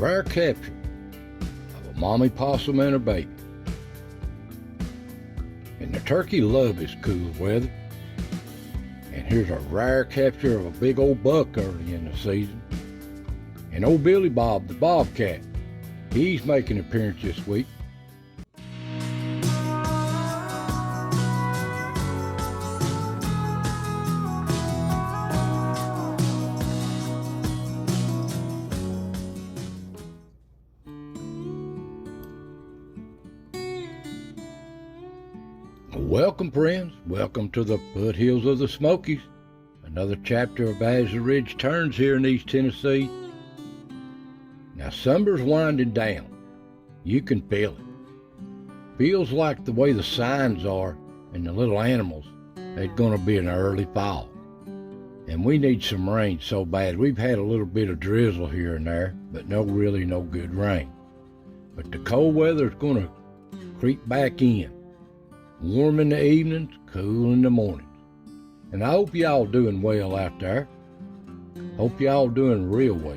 rare capture of a mommy possum and her baby. And the turkey love this cool weather. And here's a rare capture of a big old buck early in the season. And old Billy Bob the bobcat, he's making an appearance this week. Welcome, friends. Welcome to the foothills of the Smokies. Another chapter of as the ridge turns here in East Tennessee. Now, summer's winding down. You can feel it. Feels like the way the signs are and the little animals, it's going to be an early fall. And we need some rain so bad. We've had a little bit of drizzle here and there, but no good rain. But the cold weather's going to creep back in. Warm in the evenings, cool in the mornings. And I hope y'all doing well out there. Hope y'all doing real well.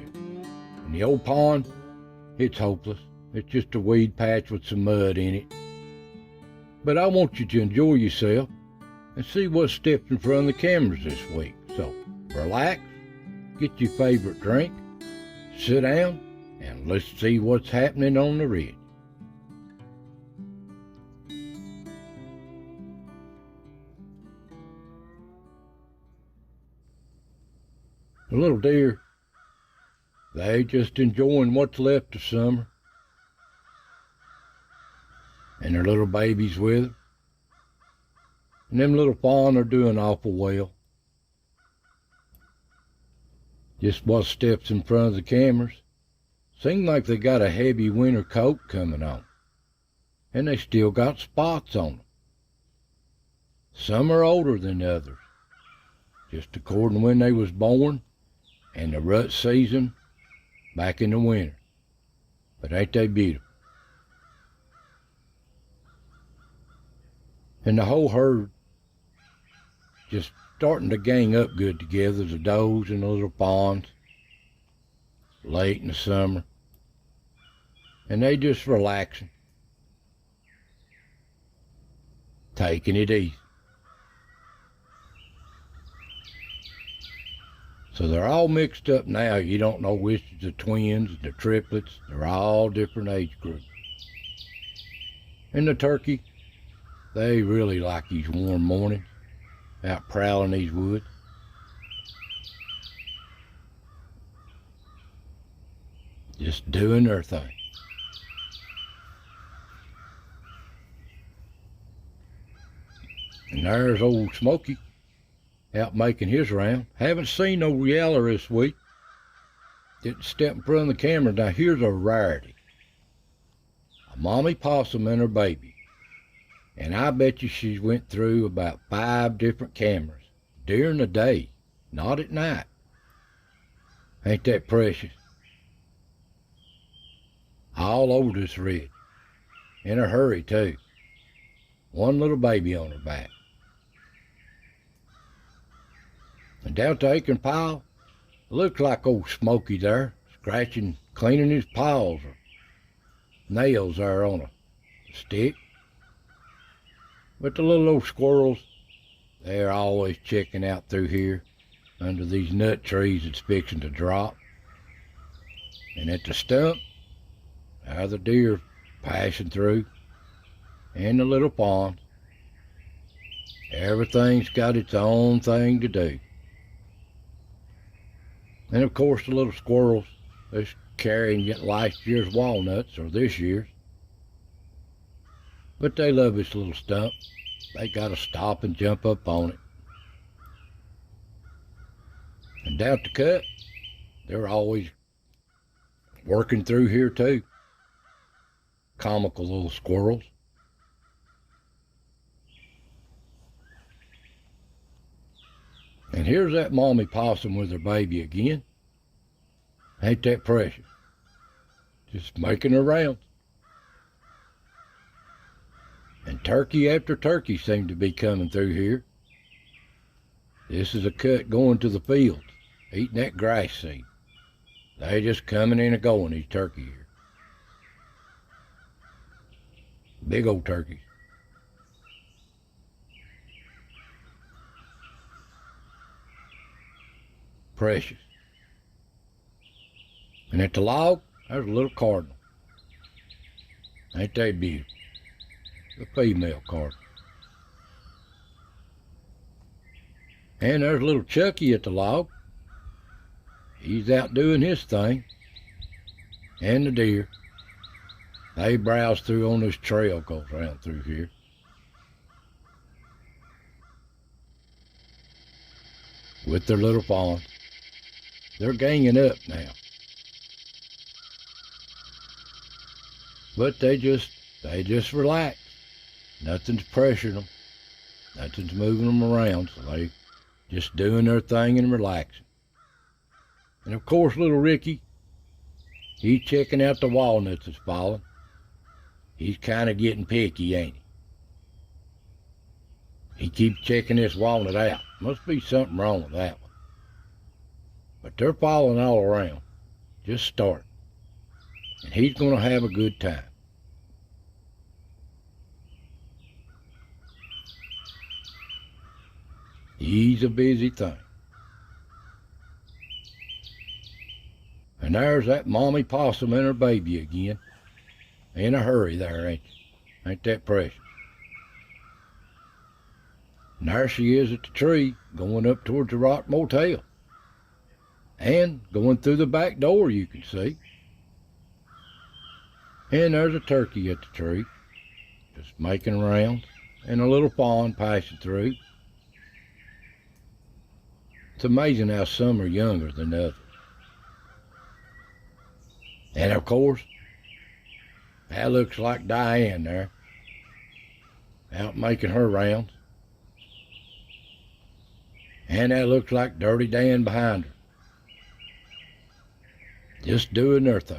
And the old pond, it's hopeless. It's just a weed patch with some mud in it. But I want you to enjoy yourself and see what steps in front of the cameras this week. So relax, get your favorite drink, sit down, and let's see what's happening on the ridge. The little deer, they just enjoying what's left of summer. And their little babies with them. And them little fawn are doing awful well. Just what steps in front of the cameras. Seem like they got a heavy winter coat coming on. And they still got spots on them. Some are older than others. Just according to when they was born. And the rut season back in the winter. But ain't they beautiful? And the whole herd just starting to gang up good together, the does and the little fawns, late in the summer. And they just relaxing, taking it easy. So they're all mixed up now. You don't know which is the twins, the triplets. They're all different age groups. And the turkey, they really like these warm mornings, out prowling these woods. Just doing their thing. And there's old Smoky, out making his round. Haven't seen no yeller this week. Didn't step in front of the camera. Now here's a rarity. A mommy possum and her baby. And I bet you she went through about 5 different cameras during the day, not at night. Ain't that precious? All over this ridge. In a hurry too. One little baby on her back. And down at the acre pile, looks like old Smoky there, scratching, cleaning his paws or nails there on a stick. But the little old squirrels, they're always checking out through here under these nut trees that's fixing to drop. And at the stump, there the deer passing through, and the little fawns. Everything's got its own thing to do. And of course the little squirrels, they're carrying last year's walnuts, or this year's. But they love this little stump. They gotta stop and jump up on it. And down the cut, they're always working through here too. Comical little squirrels. And here's that mommy possum with her baby again. Ain't that precious? Just making her rounds. And turkey after turkey seem to be coming through here. This is a cut going to the fields, eating that grass seed. They just coming in and going, these turkeys here. Big old turkeys. Precious. And at the log, there's a little cardinal. Ain't they beautiful? The female cardinal. And there's little Chucky at the log. He's out doing his thing. And the deer. They browse through on this trail, goes around through here. With their little fawns. They're ganging up now. But they just relax. Nothing's pressuring them. Nothing's moving them around, so they just doing their thing and relaxing. And of course, little Ricky, he's checking out the walnuts that's falling. He's kind of getting picky, ain't he? He keeps checking this walnut out. Must be something wrong with that one. But they're falling all around, just starting. And he's going to have a good time. He's a busy thing. And there's that mommy possum and her baby again. In a hurry there, ain't you? Ain't that precious? And there she is at the tree, going up towards the Rock Motel. And going through the back door, you can see. And there's a turkey at the tree, just making rounds, and a little fawn passing through. It's amazing how some are younger than others. And of course, that looks like Diane there, out making her rounds. And that looks like Dirty Dan behind her, just doing their thing.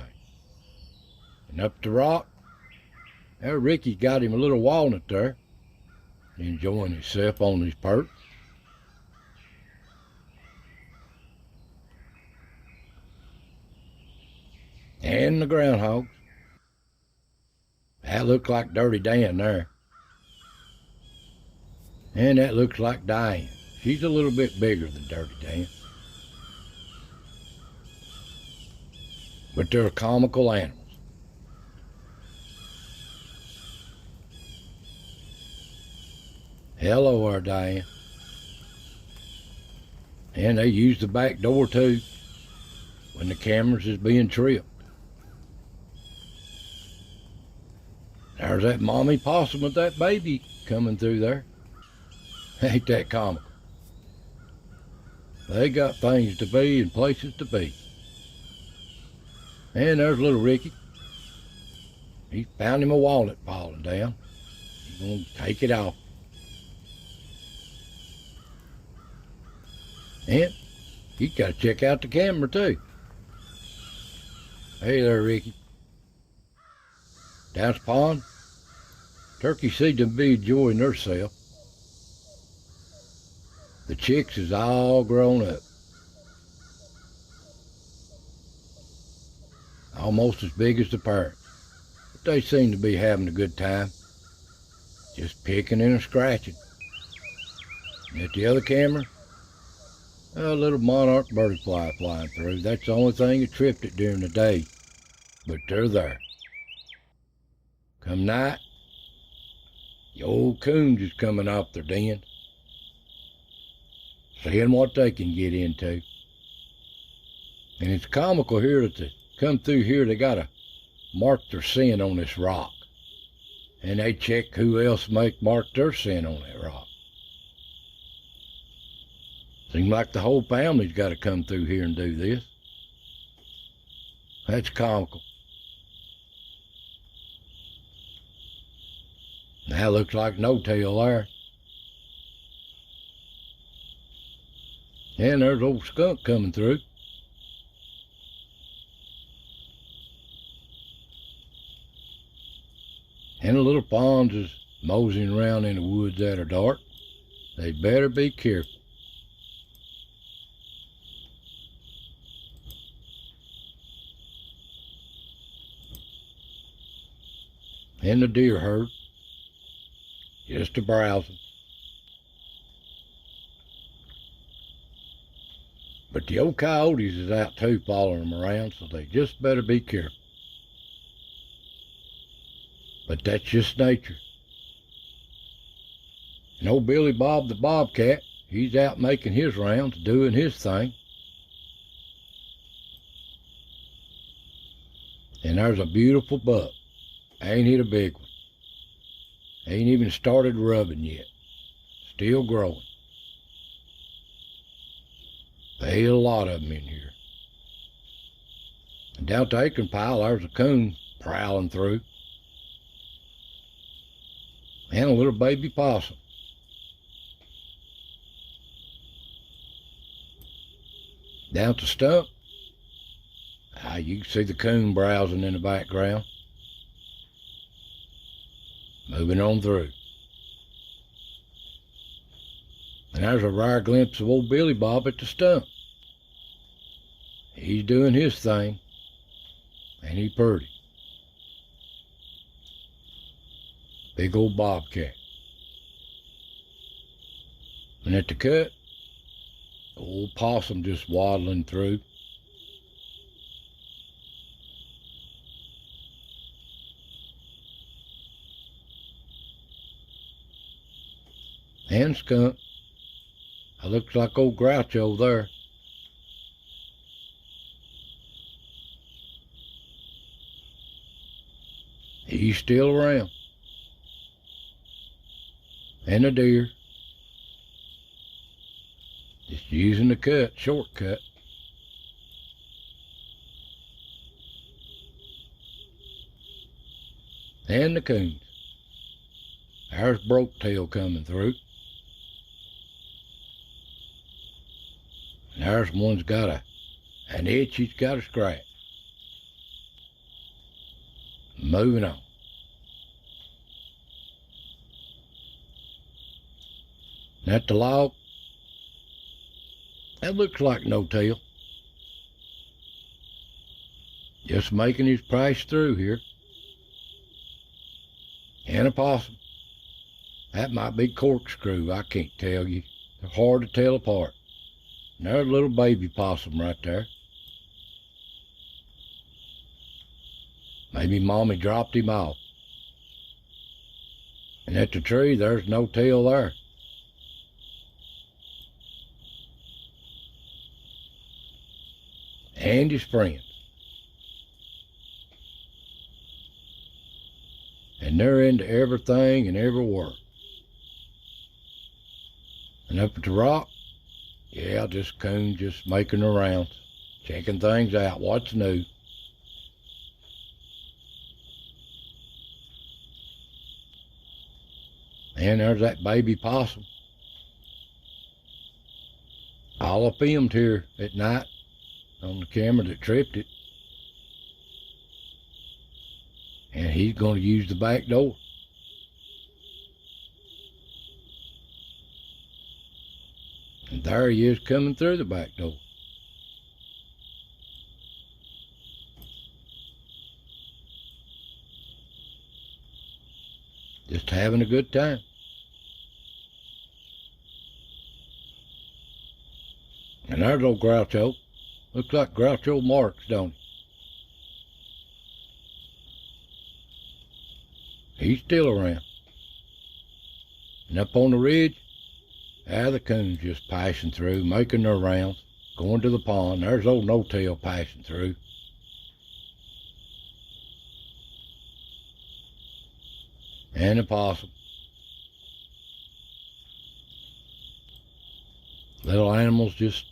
And up the rock, there Ricky's got him a little walnut there, enjoying himself on his perch. And the groundhogs. That looks like Dirty Dan there. And that looks like Diane. She's a little bit bigger than Dirty Dan. But they're comical animals. Hello there, Diane. And they use the back door too when the cameras is being tripped. There's that mommy possum with that baby coming through there. Ain't that comical? They got things to be and places to be. And there's little Ricky. He found him a walnut falling down. He's gonna take it off. And he's got to check out the camera too. Hey there, Ricky. Down the pond, turkey seemed to be enjoying herself. The chicks is all grown up. Almost as big as the parents. But they seem to be having a good time. Just picking and scratching. And at the other camera, a little monarch butterfly flying through. That's the only thing that tripped it during the day. But they're there. Come night, the old coons is coming off their den, seeing what they can get into. And it's comical here that they come through here, they gotta mark their scent on this rock. And they check who else mark their scent on that rock. Seems like the whole family's got to come through here and do this. That's comical. Now looks like no tail there. And there's old skunk coming through. And the little fawns is moseying around in the woods after dark. They better be careful. and the deer herd, just a browsing. But the old coyotes is out too, following them around, so they just better be careful. But that's just nature. And old Billy Bob the bobcat, he's out making his rounds, doing his thing. And there's a beautiful buck. Ain't it a big one? Ain't even started rubbing yet. Still growing. There's a lot of them in here. And down at the acorn pile, there's a coon prowling through. And a little baby possum. Down at the stump, you can see the coon browsing in the background. Moving on through. And there's a rare glimpse of old Billy Bob at the stump. He's doing his thing. And he purty. Big old bobcat. And at the cut, old possum just waddling through. And skunk. It looks like old Groucho there. He's still around. And the deer. Just using the cut, shortcut. And the coons. There's Broketail coming through. And there's one's got an itch he's got to scratch. Moving on. And at the log, that looks like No Tail. Just making his price through here. And a possum. That might be corkscrew, I can't tell you. They're hard to tell apart. And there's a little baby possum right there. Maybe Mommy dropped him off. And at the tree, there's No Tail there. And his friends. And they're into everything and every work. And up at the rock, yeah, this coon just making the rounds, checking things out, what's new. And there's that baby possum. All I filmed here at night on the camera that tripped it. And he's going to use the back door. And there he is coming through the back door. Just having a good time. And there's old Groucho. Looks like Groucho Marx, don't he? He's still around. And up on the ridge, the coons just passing through, making their rounds, going to the pond. There's old No Tail passing through. And the possum. Little animals, just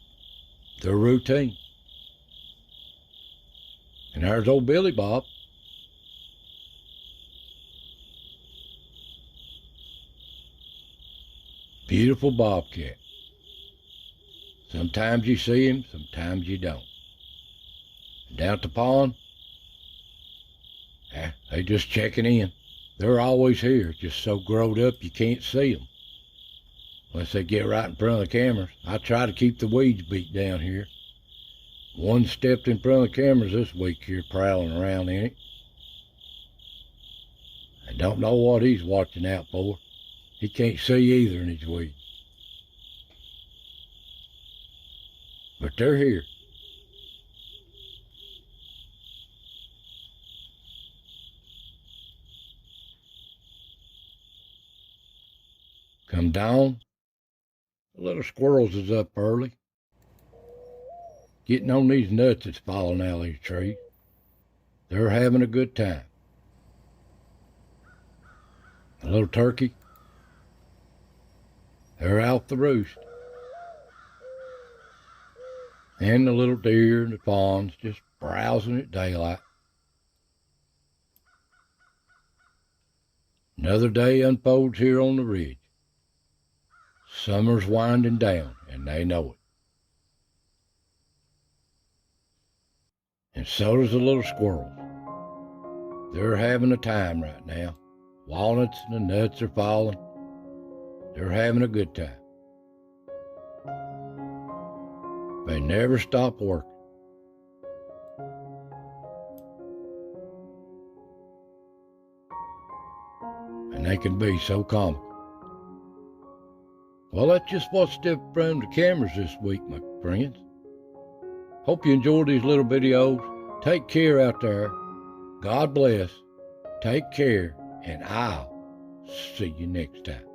their routine. And there's old Billy Bob. Beautiful bobcat. Sometimes you see him, sometimes you don't. And down at the pond, they just checking in. They're always here, just so growed up you can't see them. Unless they get right in front of the cameras. I try to keep the weeds beat down here. One stepped in front of the cameras this week here, prowling around in it. I don't know what he's watching out for. He can't see either in his weeds. But they're here. Come dawn, the little squirrels is up early, getting on these nuts that's falling out of these trees. They're having a good time. The little turkey, they're out the roost. And the little deer and the fawns just browsing at daylight. Another day unfolds here on the ridge. Summer's winding down, and they know it. And so does the little squirrels. They're having a time right now. Walnuts and the nuts are falling. They're having a good time. They never stop working. And they can be so comical. Well, that's just what's different from the cameras this week, my friends. Hope you enjoyed these little videos. Take care out there. God bless. Take care, and I'll see you next time.